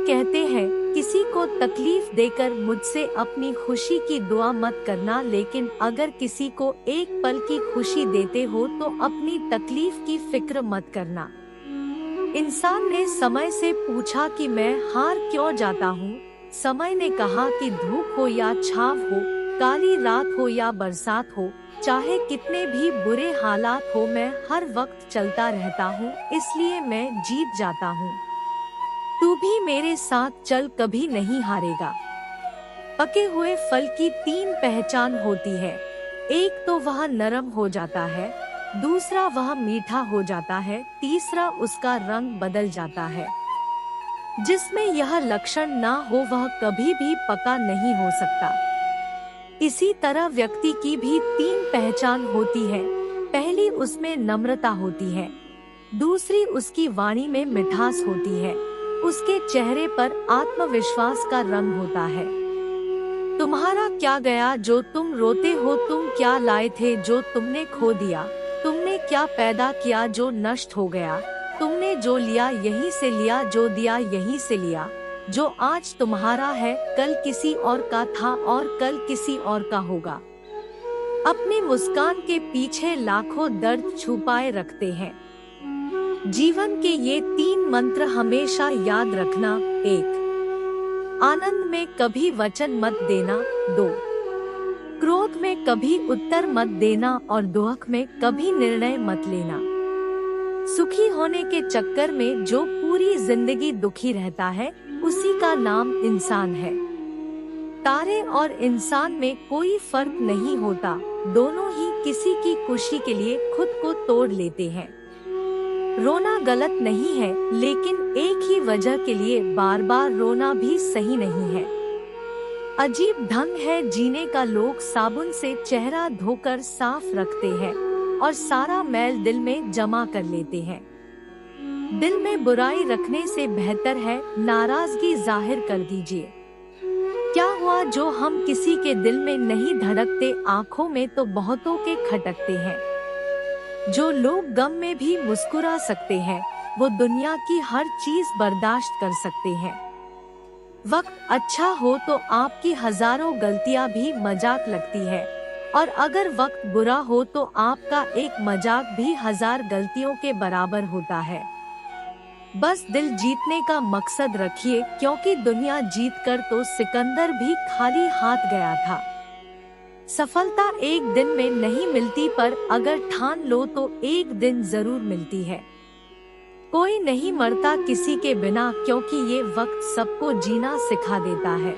कहते हैं, किसी को तकलीफ देकर मुझसे अपनी खुशी की दुआ मत करना, लेकिन अगर किसी को एक पल की खुशी देते हो तो अपनी तकलीफ की फिक्र मत करना। इंसान ने समय से पूछा कि मैं हार क्यों जाता हूँ। समय ने कहा कि धूप हो या छाव हो, काली रात हो या बरसात हो, चाहे कितने भी बुरे हालात हो, मैं हर वक्त चलता रहता हूँ, इसलिए मैं जीत जाता हूँ। तू भी मेरे साथ चल, कभी नहीं हारेगा। पके हुए फल की 3 पहचान होती है। एक तो वह नरम हो जाता है, दूसरा वह मीठा हो जाता है, तीसरा उसका रंग बदल जाता है। जिसमें यह लक्षण ना हो वह कभी भी पका नहीं हो सकता। इसी तरह व्यक्ति की भी 3 पहचान होती है। पहली उसमें नम्रता होती है, दूसरी उसकी वाणी में मिठास होती है, उसके चेहरे पर आत्मविश्वास का रंग होता है। तुम्हारा क्या गया जो तुम रोते हो, तुम क्या लाए थे जो तुमने खो दिया, तुमने क्या पैदा किया जो नष्ट हो गया, तुमने जो लिया यहीं से लिया, जो दिया यहीं से लिया। जो आज तुम्हारा है कल किसी और का था और कल किसी और का होगा। अपनी मुस्कान के पीछे लाखों दर्द छुपाए रखते हैं। जीवन के ये 3 मंत्र हमेशा याद रखना। 1. आनंद में कभी वचन मत देना। 2. क्रोध में कभी उत्तर मत देना और दुख में कभी निर्णय मत लेना। सुखी होने के चक्कर में जो पूरी जिंदगी दुखी रहता है उसी का नाम इंसान है। तारे और इंसान में कोई फर्क नहीं होता, दोनों ही किसी की खुशी के लिए खुद को तोड़ लेते हैं। रोना गलत नहीं है, लेकिन एक ही वजह के लिए बार बार रोना भी सही नहीं है। अजीब ढंग है जीने का, लोग साबुन से चेहरा धोकर साफ रखते हैं और सारा मैल दिल में जमा कर लेते हैं। दिल में बुराई रखने से बेहतर है नाराजगी जाहिर कर दीजिए। क्या हुआ जो हम किसी के दिल में नहीं धड़कते, आँखों में तो बहुतों के खटकते हैं। जो लोग गम में भी मुस्कुरा सकते हैं, वो दुनिया की हर चीज बर्दाश्त कर सकते हैं। वक्त अच्छा हो तो आपकी हजारों गलतियां भी मजाक लगती है, और अगर वक्त बुरा हो तो आपका एक मजाक भी 1000 गलतियों के बराबर होता है। बस दिल जीतने का मकसद रखिए, क्योंकि दुनिया जीतकर तो सिकंदर भी खाली हाथ गया था। सफलता एक दिन में नहीं मिलती, पर अगर ठान लो तो एक दिन जरूर मिलती है। कोई नहीं मरता किसी के बिना, क्योंकि ये वक्त सबको जीना सिखा देता है।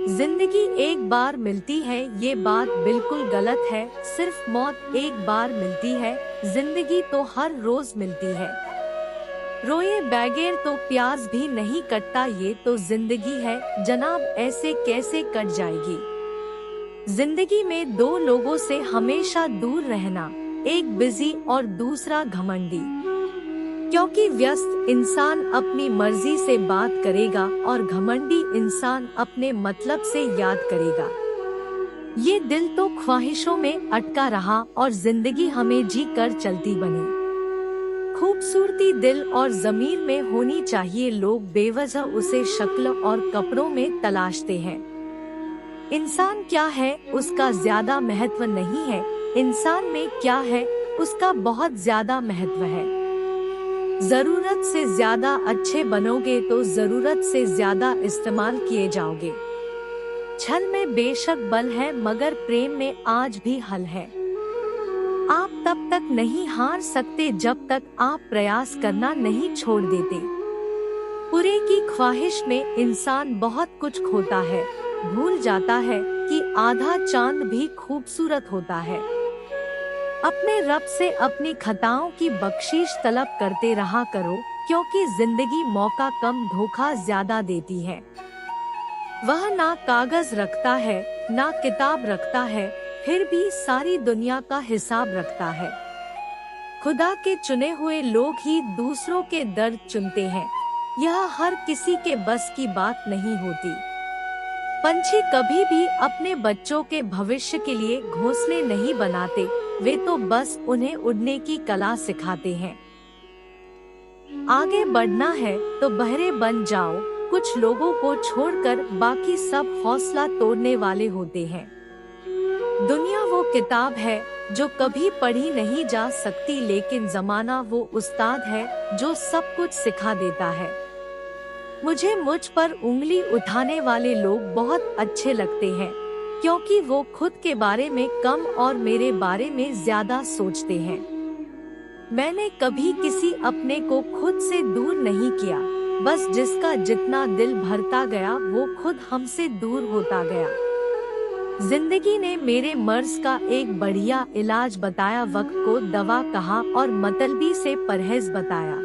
जिंदगी एक बार मिलती है ये बात बिल्कुल गलत है, सिर्फ मौत एक बार मिलती है, जिंदगी तो हर रोज मिलती है। रोए बगैर तो प्याज भी नहीं कटता, ये तो जिंदगी है जनाब, ऐसे कैसे कट जाएगी। जिंदगी में 2 लोगों से हमेशा दूर रहना, एक बिजी और दूसरा घमंडी। क्योंकि व्यस्त इंसान अपनी मर्जी से बात करेगा और घमंडी इंसान अपने मतलब से याद करेगा। ये दिल तो ख्वाहिशों में अटका रहा और जिंदगी हमें जी कर चलती बनी। खूबसूरती दिल और जमीर में होनी चाहिए, लोग बेवजह उसे शक्ल और कपड़ों में तलाशते हैं। इंसान क्या है उसका ज्यादा महत्व नहीं है, इंसान में क्या है उसका बहुत ज्यादा महत्व है। जरूरत से ज्यादा अच्छे बनोगे तो जरूरत से ज्यादा इस्तेमाल किए जाओगे। छल में बेशक बल है, मगर प्रेम में आज भी हल है। आप तब तक नहीं हार सकते जब तक आप प्रयास करना नहीं छोड़ देते। पूरे की ख्वाहिश में इंसान बहुत कुछ खोता है, भूल जाता है कि आधा चांद भी खूबसूरत होता है। अपने रब से अपनी खताओं की बख्शीश तलब करते रहा करो, क्योंकि जिंदगी मौका कम धोखा ज्यादा देती है। वह ना कागज रखता है ना किताब रखता है, फिर भी सारी दुनिया का हिसाब रखता है। खुदा के चुने हुए लोग ही दूसरों के दर्द चुनते हैं, यह हर किसी के बस की बात नहीं होती। पंछी कभी भी अपने बच्चों के भविष्य के लिए घोंसले नहीं बनाते, वे तो बस उन्हें उड़ने की कला सिखाते हैं। आगे बढ़ना है तो बहरे बन जाओ, कुछ लोगों को छोड़कर बाकी सब हौसला तोड़ने वाले होते हैं। दुनिया वो किताब है जो कभी पढ़ी नहीं जा सकती, लेकिन जमाना वो उस्ताद है जो सब कुछ सिखा देता है। मुझे मुझ पर उंगली उठाने वाले लोग बहुत अच्छे लगते हैं, क्योंकि वो खुद के बारे में कम और मेरे बारे में ज्यादा सोचते हैं। मैंने कभी किसी अपने को खुद से दूर नहीं किया, बस जिसका जितना दिल भरता गया वो खुद हमसे दूर होता गया। जिंदगी ने मेरे मर्ज का एक बढ़िया इलाज बताया, वक्त को दवा कहा और मतलबी से परहेज बताया।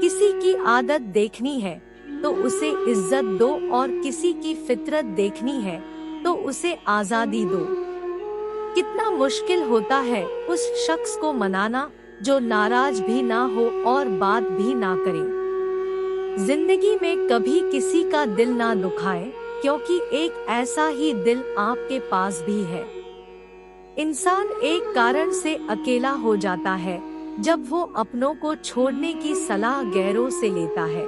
किसी की आदत देखनी है तो उसे इज्जत दो, और किसी की फितरत देखनी है तो उसे आजादी दो। कितना मुश्किल होता है उस शख्स को मनाना जो नाराज भी ना हो और बात भी ना करे। जिंदगी में कभी किसी का दिल ना दुखाए, क्योंकि एक ऐसा ही दिल आपके पास भी है। इंसान एक कारण से अकेला हो जाता है जब वो अपनों को छोड़ने की सलाह गैरों से लेता है।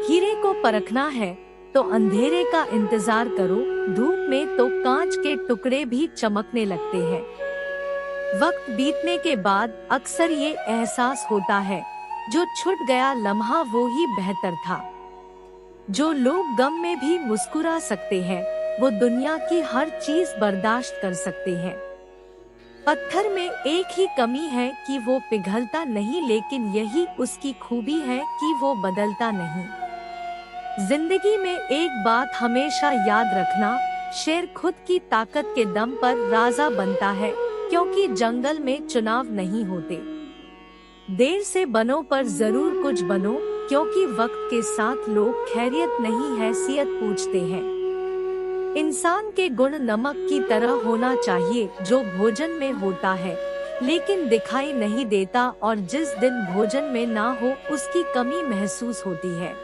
हीरे को परखना है तो अंधेरे का इंतजार करो, धूप में तो कांच के टुकड़े भी चमकने लगते हैं। वक्त बीतने के बाद अक्सर ये एहसास होता है, जो छूट गया लम्हा वो ही बेहतर था। जो लोग गम में भी मुस्कुरा सकते हैं, वो दुनिया की हर चीज बर्दाश्त कर सकते हैं। पत्थर में एक ही कमी है कि वो पिघलता नहीं, लेकिन यही उसकी खूबी है कि वो बदलता नहीं। जिंदगी में एक बात हमेशा याद रखना, शेर खुद की ताकत के दम पर राजा बनता है, क्योंकि जंगल में चुनाव नहीं होते। देर से बनो पर जरूर कुछ बनो, क्योंकि वक्त के साथ लोग खैरियत नहीं हैसियत पूछते हैं। इंसान के गुण नमक की तरह होना चाहिए, जो भोजन में होता है लेकिन दिखाई नहीं देता, और जिस दिन भोजन में ना हो उसकी कमी महसूस होती है।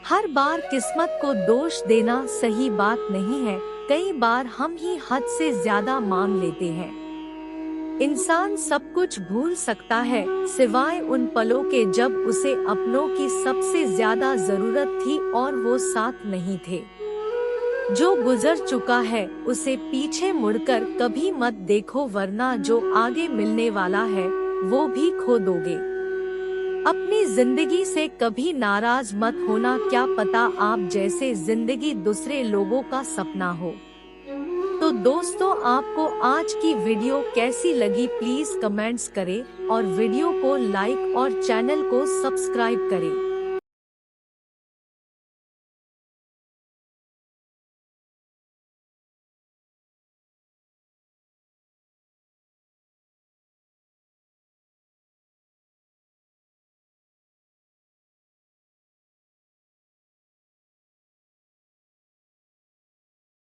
हर बार किस्मत को दोष देना सही बात नहीं है, कई बार हम ही हद से ज्यादा मांग लेते हैं। इंसान सब कुछ भूल सकता है सिवाय उन पलों के जब उसे अपनों की सबसे ज्यादा जरूरत थी और वो साथ नहीं थे। जो गुजर चुका है उसे पीछे मुड़कर कभी मत देखो, वरना जो आगे मिलने वाला है वो भी खो दोगे। अपनी जिंदगी से कभी नाराज मत होना, क्या पता आप जैसे जिंदगी दूसरे लोगों का सपना हो। तो दोस्तों, आपको आज की वीडियो कैसी लगी प्लीज कमेंट्स करें और वीडियो को लाइक और चैनल को सब्सक्राइब करें।